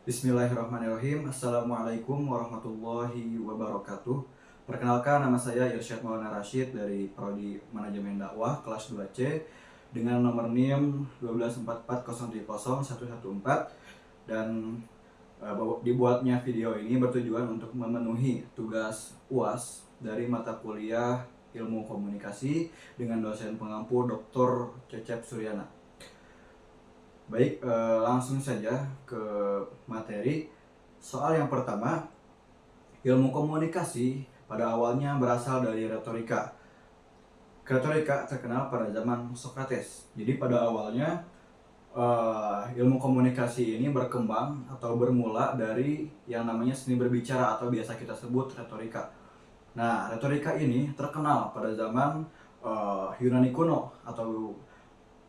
Bismillahirrahmanirrahim. Assalamualaikum warahmatullahi wabarakatuh. Perkenalkan, nama saya Irsyad Maulana Rashid dari Prodi Manajemen Dakwah kelas 2C dengan nomor NIM 12440301114 dan dibuatnya video ini bertujuan untuk memenuhi tugas UAS dari mata kuliah Ilmu Komunikasi dengan dosen pengampu Dr. Cecep Suryana. Baik, langsung saja ke materi. Soal yang pertama, ilmu komunikasi pada awalnya berasal dari retorika. Retorika terkenal pada zaman Socrates. Jadi pada awalnya ilmu komunikasi ini berkembang atau bermula dari yang namanya seni berbicara atau biasa kita sebut retorika. Nah, retorika ini terkenal pada zaman Yunani kuno atau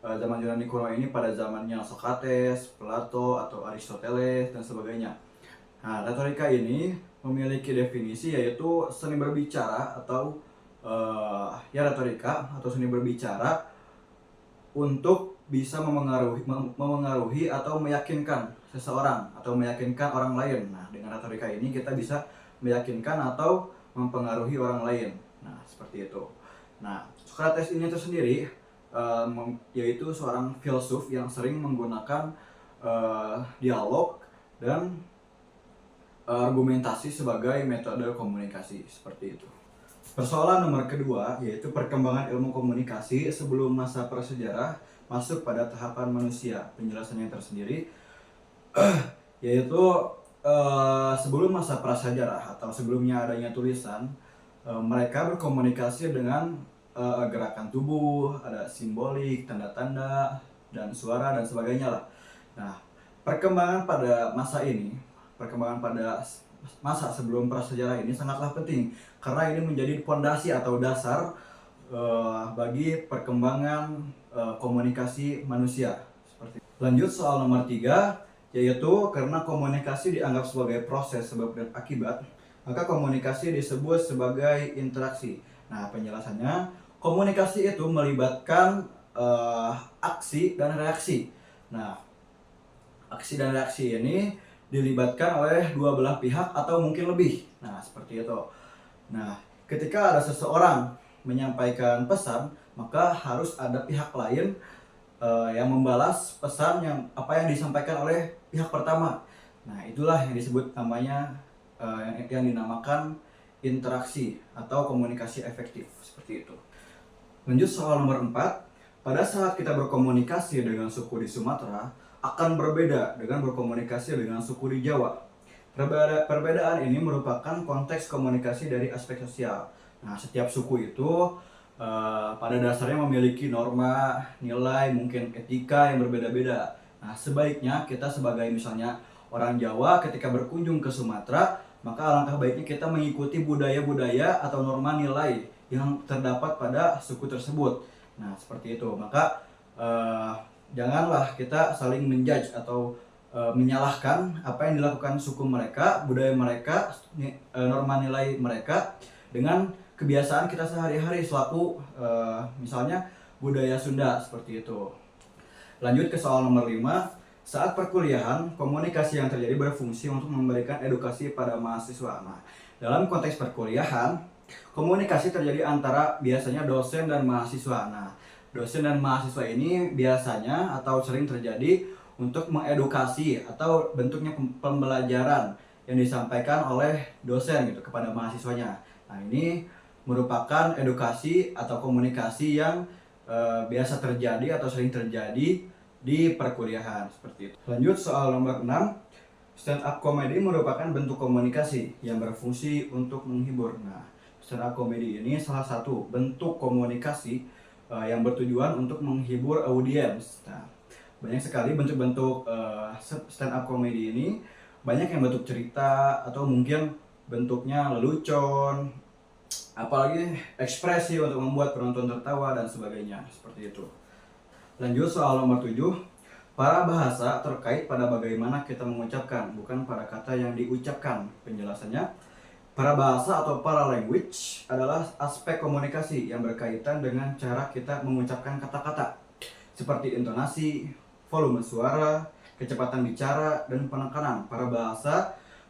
zaman Yunani kuno ini pada zamannya Socrates, Plato, atau Aristoteles, dan sebagainya. Nah, retorika ini memiliki definisi yaitu seni berbicara atau retorika atau seni berbicara untuk bisa memengaruhi atau meyakinkan seseorang atau meyakinkan orang lain. Nah, dengan retorika ini kita bisa meyakinkan atau mempengaruhi orang lain. Nah, seperti itu. Nah, Socrates ini tersendiri yaitu seorang filsuf yang sering menggunakan dialog dan argumentasi sebagai metode komunikasi, seperti itu. Persoalan nomor kedua yaitu perkembangan ilmu komunikasi sebelum masa prasejarah masuk pada tahapan manusia. Penjelasannya tersendiri yaitu sebelum masa prasejarah atau sebelumnya adanya tulisan, mereka berkomunikasi dengan gerakan tubuh, ada simbolik, tanda-tanda, dan suara, dan sebagainya lah. Nah, perkembangan pada masa sebelum prasejarah ini sangatlah penting karena ini menjadi fondasi atau dasar bagi perkembangan komunikasi manusia. Lanjut soal nomor 3, yaitu karena komunikasi dianggap sebagai proses sebab dan akibat, maka komunikasi disebut sebagai interaksi. Nah, penjelasannya, komunikasi itu melibatkan aksi dan reaksi. Nah, aksi dan reaksi ini dilibatkan oleh dua belah pihak atau mungkin lebih. Nah, seperti itu. Nah, ketika ada seseorang menyampaikan pesan, maka harus ada pihak lain yang membalas pesan apa yang disampaikan oleh pihak pertama. Nah, itulah yang disebut namanya yang dinamakan interaksi atau komunikasi efektif, seperti itu. Lanjut soal nomor 4. Pada saat kita berkomunikasi dengan suku di Sumatera akan berbeda dengan berkomunikasi dengan suku di Jawa. Perbedaan ini merupakan konteks komunikasi dari aspek sosial. Nah, setiap suku itu pada dasarnya memiliki norma, nilai, mungkin etika yang berbeda-beda. Nah, sebaiknya kita sebagai misalnya orang Jawa ketika berkunjung ke Sumatera, maka alangkah baiknya kita mengikuti budaya-budaya atau norma nilai yang terdapat pada suku tersebut. Nah, seperti itu. Maka janganlah kita saling menjudge atau menyalahkan apa yang dilakukan suku mereka, budaya mereka, norma nilai mereka dengan kebiasaan kita sehari-hari selaku misalnya budaya Sunda, seperti itu. Lanjut ke soal nomor 5. Saat perkuliahan, komunikasi yang terjadi berfungsi untuk memberikan edukasi pada mahasiswa. Nah, dalam konteks perkuliahan, komunikasi terjadi antara biasanya dosen dan mahasiswa. Nah, dosen dan mahasiswa ini biasanya atau sering terjadi untuk mengedukasi atau bentuknya pembelajaran yang disampaikan oleh dosen gitu kepada mahasiswanya. Nah, ini merupakan edukasi atau komunikasi yang biasa terjadi atau sering terjadi di perkuliahan, seperti itu. Lanjut soal nomor 6. Stand up comedy merupakan bentuk komunikasi yang berfungsi untuk menghibur. Nah, stand up comedy ini salah satu bentuk komunikasi yang bertujuan untuk menghibur audiens. Nah, banyak sekali bentuk-bentuk stand up comedy ini. Banyak yang bentuk cerita atau mungkin bentuknya lelucon, apalagi ekspresi untuk membuat penonton tertawa dan sebagainya, seperti itu. Lanjut soal nomor 7. Para bahasa terkait pada bagaimana kita mengucapkan, bukan pada kata yang diucapkan. Penjelasannya, para bahasa atau para language adalah aspek komunikasi yang berkaitan dengan cara kita mengucapkan kata-kata, seperti intonasi, volume suara, kecepatan bicara, dan penekanan pada bahasa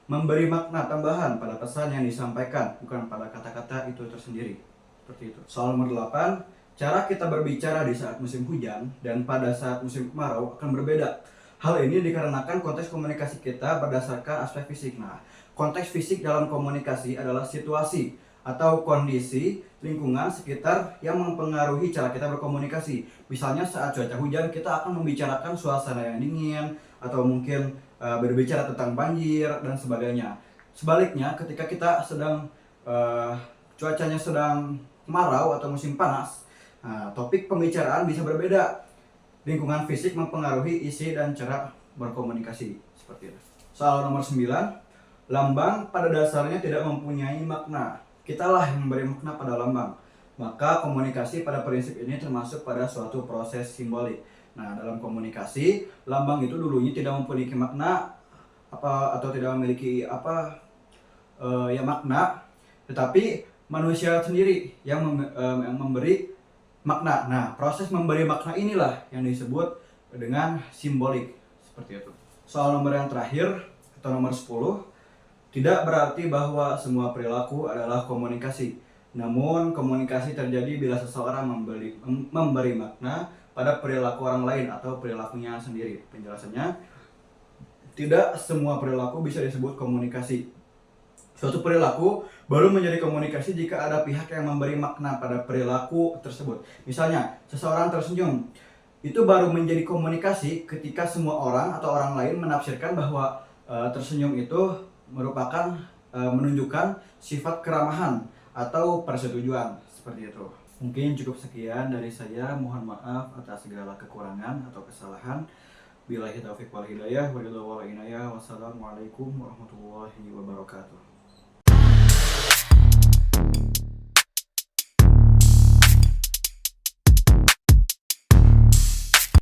memberi makna tambahan pada pesan yang disampaikan, bukan pada kata-kata itu tersendiri. Seperti itu. Soal nomor 8, cara kita berbicara di saat musim hujan dan pada saat musim kemarau akan berbeda. Hal ini dikarenakan konteks komunikasi kita berdasarkan aspek fisik. Nah, konteks fisik dalam komunikasi adalah situasi atau kondisi lingkungan sekitar yang mempengaruhi cara kita berkomunikasi. Misalnya saat cuaca hujan, kita akan membicarakan suasana yang dingin, atau mungkin berbicara tentang banjir dan sebagainya. Sebaliknya, ketika kita sedang cuacanya sedang kemarau atau musim panas, nah, topik pembicaraan bisa berbeda. Lingkungan fisik mempengaruhi isi dan cara berkomunikasi. Seperti itu. Soal nomor 9, lambang pada dasarnya tidak mempunyai makna. Kitalah yang memberi makna pada lambang. Maka komunikasi pada prinsip ini termasuk pada suatu proses simbolik. Nah, dalam komunikasi, lambang itu dulunya tidak memiliki makna atau tidak memiliki makna, tetapi manusia sendiri yang memberi makna. Nah, proses memberi makna inilah yang disebut dengan simbolik. Seperti itu. Soal nomor yang terakhir atau nomor 10, tidak berarti bahwa semua perilaku adalah komunikasi. Namun, komunikasi terjadi bila seseorang memberi makna pada perilaku orang lain atau perilakunya sendiri. Penjelasannya, tidak semua perilaku bisa disebut komunikasi. Suatu perilaku baru menjadi komunikasi jika ada pihak yang memberi makna pada perilaku tersebut. Misalnya, seseorang tersenyum. Itu baru menjadi komunikasi ketika semua orang atau orang lain menafsirkan bahwa tersenyum itu merupakan menunjukkan sifat keramahan atau persetujuan. Seperti itu. Mungkin cukup sekian dari saya. Mohon maaf atas segala kekurangan atau kesalahan. Billahi taufiq wal hidayah. Wassalamualaikum warahmatullahi wabarakatuh.